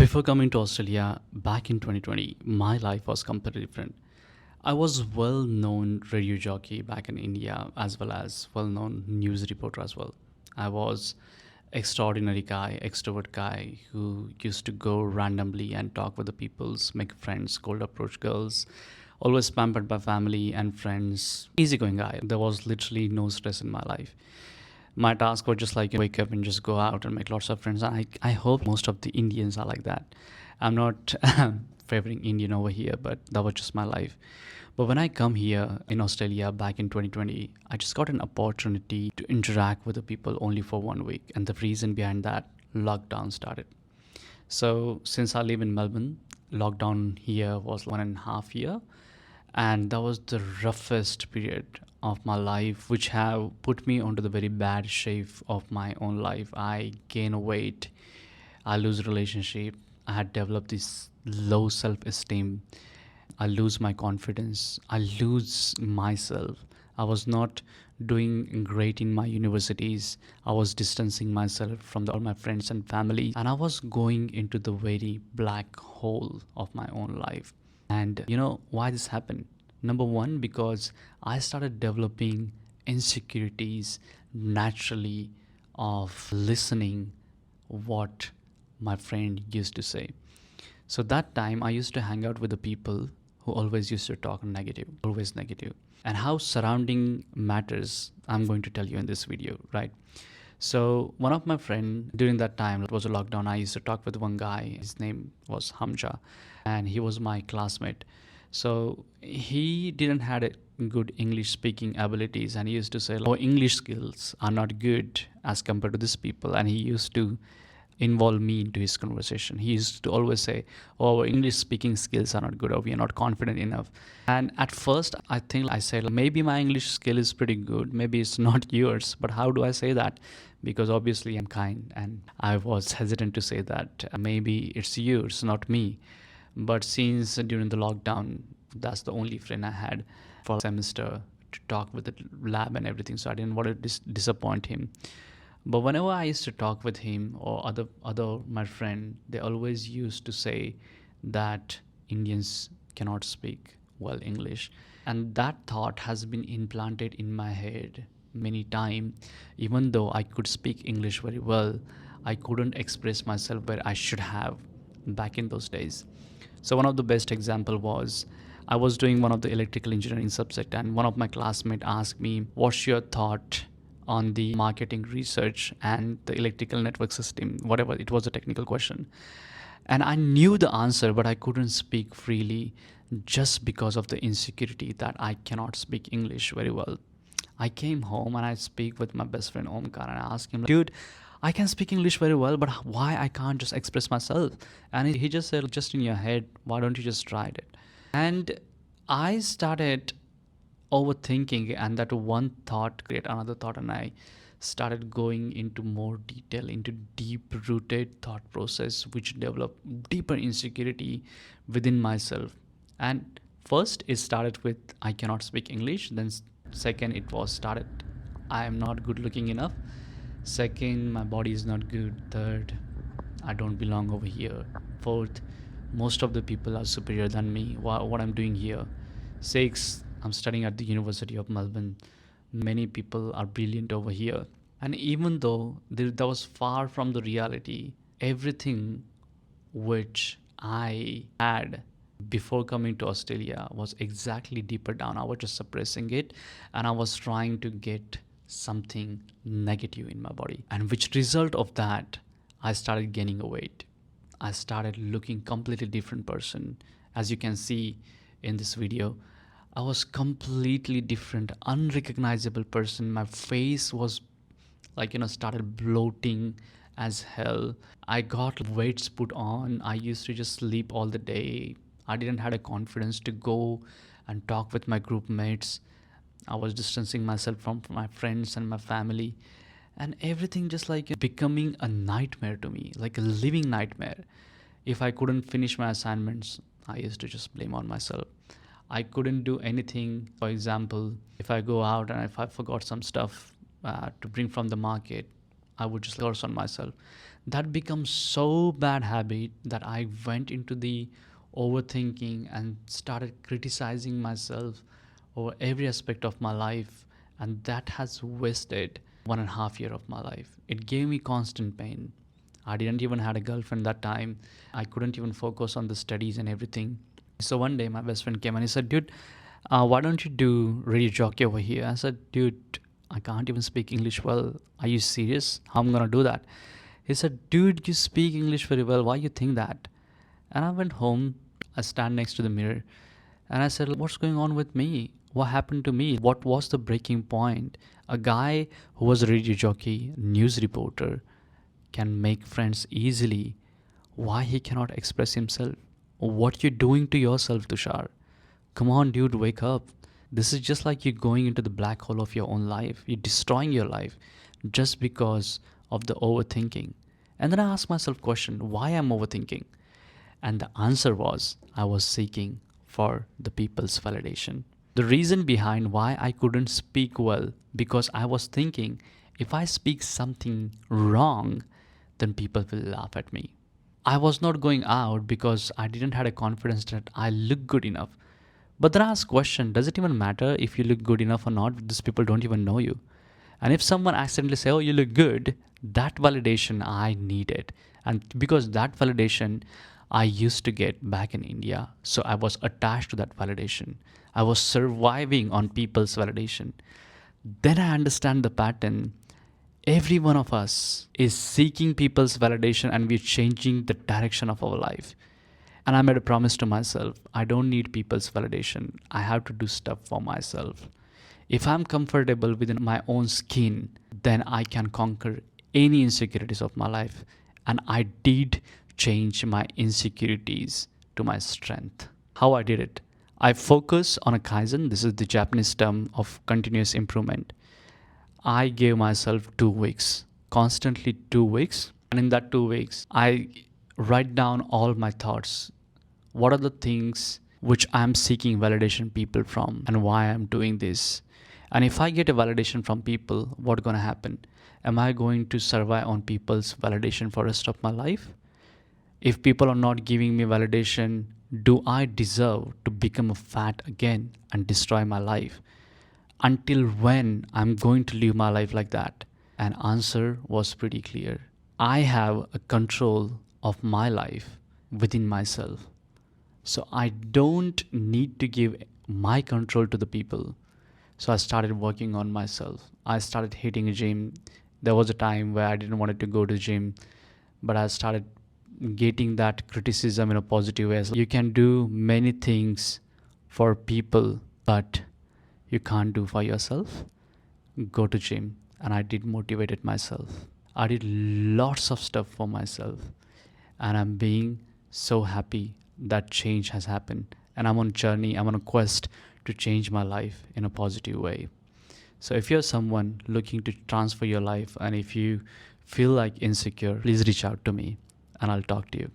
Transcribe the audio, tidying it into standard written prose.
Before coming to Australia back in 2020, my life was completely different. I was well-known radio jockey back in India as well as well-known news reporter as well. I was extraordinary guy, extrovert guy who used to go randomly and talk with the peoples, make friends, cold approach girls, always pampered by family and friends. Easygoing guy. There was literally no stress in my life. My task was just like wake up and just go out and make lots of friends. I hope most of the Indians are like that. I'm not favoring Indian over here, but that was just my life. But when I come here in Australia back in 2020, I just got an opportunity to interact with the people only for 1 week. And the reason behind that, lockdown started. So since I live in Melbourne, lockdown here was 1.5 year, and that was the roughest period of my life, which have put me onto the very bad shape of my own life. I gain weight, I lose relationship, I had developed this low self-esteem, I lose my confidence, I lose myself. I was not doing great in my universities. I was distancing myself from all my friends and family, and I was going into the very black hole of my own life. And you know why this happened? Number one, because I started developing insecurities naturally of listening what my friend used to say. So that time I used to hang out with the people who always used to talk negative, always negative. And how surrounding matters, I'm going to tell you in this video, right? So one of my friend during that time, it was a lockdown, I used to talk with one guy. His name was Hamza, and he was my classmate. So he didn't had a good English speaking abilities, and he used to say, "Oh, English skills are not good as compared to these people." And he used to involve me into his conversation. He used to always say, "Oh, our English speaking skills are not good, or we are not confident enough." And at first, I think I said, maybe my English skill is pretty good, maybe it's not yours. But how do I say that? Because obviously I'm kind, and I was hesitant to say that maybe it's yours, not me. But since during the lockdown, that's the only friend I had for a semester to talk with the lab and everything, so I didn't want to disappoint him. But whenever I used to talk with him or other my friend, they always used to say that Indians cannot speak well English, and that thought has been implanted in my head many times. Even though I could speak English very well, I couldn't express myself where I should have back in those days. So one of the best example was I was doing one of the electrical engineering subject, and one of my classmates asked me, "What's your thought on the marketing research and the electrical network system?" Whatever, it was a technical question. And I knew the answer, but I couldn't speak freely just because of the insecurity that I cannot speak English very well. I came home and I speak with my best friend Omkar, and I asked him, "Dude, I can speak English very well, but why I can't just express myself?" And he just said, "Just in your head, why don't you just try it?" And I started overthinking, and that one thought create another thought, and I started going into more detail, into deep rooted thought process, which developed deeper insecurity within myself. And first it started with I cannot speak English, then second it was started I am not good looking enough, second my body is not good, third I don't belong over here, fourth most of the people are superior than me, what I'm doing here, six I'm studying at the University of Melbourne, many people are brilliant over here. And even though that was far from the reality, everything which I had before coming to Australia was exactly deeper down. I was just suppressing it, and I was trying to get something negative in my body. And which result of that, I started gaining a weight. I started looking completely different person. As you can see in this video, I was completely different, unrecognizable person. My face was like, started bloating as hell. I got weights put on. I used to just sleep all the day. I didn't had a confidence to go and talk with my group mates. I was distancing myself from my friends and my family, and everything just like becoming a nightmare to me, like a living nightmare. If I couldn't finish my assignments, I used to just blame on myself. I couldn't do anything. For example, if I go out and if I forgot some stuff to bring from the market, I would just curse on myself. That becomes so bad habit that I went into the overthinking and started criticizing myself over every aspect of my life, and that has wasted 1.5 year of my life. It gave me constant pain. I didn't even had a girlfriend that time. I couldn't even focus on the studies and everything. So one day my best friend came and he said, dude, why don't you do radio jockey over here? I said, dude, I can't even speak English well. Are you serious? How am I gonna do that? He said, dude, you speak English very well. Why you think that? And I went home. I stand next to the mirror and I said, what's going on with me? What happened to me? What was the breaking point? A guy who was a radio jockey, news reporter, can make friends easily. Why he cannot express himself? What you doing to yourself, Tushar? Come on, dude, wake up. This is just like you going into the black hole of your own life. You're destroying your life just because of the overthinking. And then I asked myself question, why I'm overthinking? And the answer was I was seeking for the people's validation. The reason behind why I couldn't speak well because I was thinking if I speak something wrong, then people will laugh at me. I was not going out because I didn't had a confidence that I look good enough. But then I asked question, does it even matter if you look good enough or not? These people don't even know you. And if someone accidentally say, oh, you look good, that validation I needed. And because that validation I used to get back in India. So I was attached to that validation. I was surviving on people's validation. Then I understand the pattern. Every one of us is seeking people's validation and we're changing the direction of our life. And I made a promise to myself I don't need people's validation. I have to do stuff for myself. If I'm comfortable within my own skin, then I can conquer any insecurities of my life. And I did change my insecurities to my strength. How I did it? I focus on a Kaizen. This is the Japanese term of continuous improvement. I gave myself 2 weeks, constantly 2 weeks. And in that 2 weeks, I write down all my thoughts. What are the things which I'm seeking validation people from and why I'm doing this? And if I get a validation from people, what's going to happen? Am I going to survive on people's validation for the rest of my life? If people are not giving me validation, do I deserve to become a fat again and destroy my life? Until when I'm going to live my life like that? And answer was pretty clear. I have a control of my life within myself. So I don't need to give my control to the people. So I started working on myself. I started hitting a gym. There was a time where I didn't want to go to the gym, but I started getting that criticism in a positive way. You can do many things for people, but you can't do for yourself. Go to gym. And I did motivated myself. I did lots of stuff for myself. And I'm being so happy that change has happened. And I'm on a journey, I'm on a quest to change my life in a positive way. So if you're someone looking to transfer your life and if you feel like insecure, please reach out to me and I'll talk to you.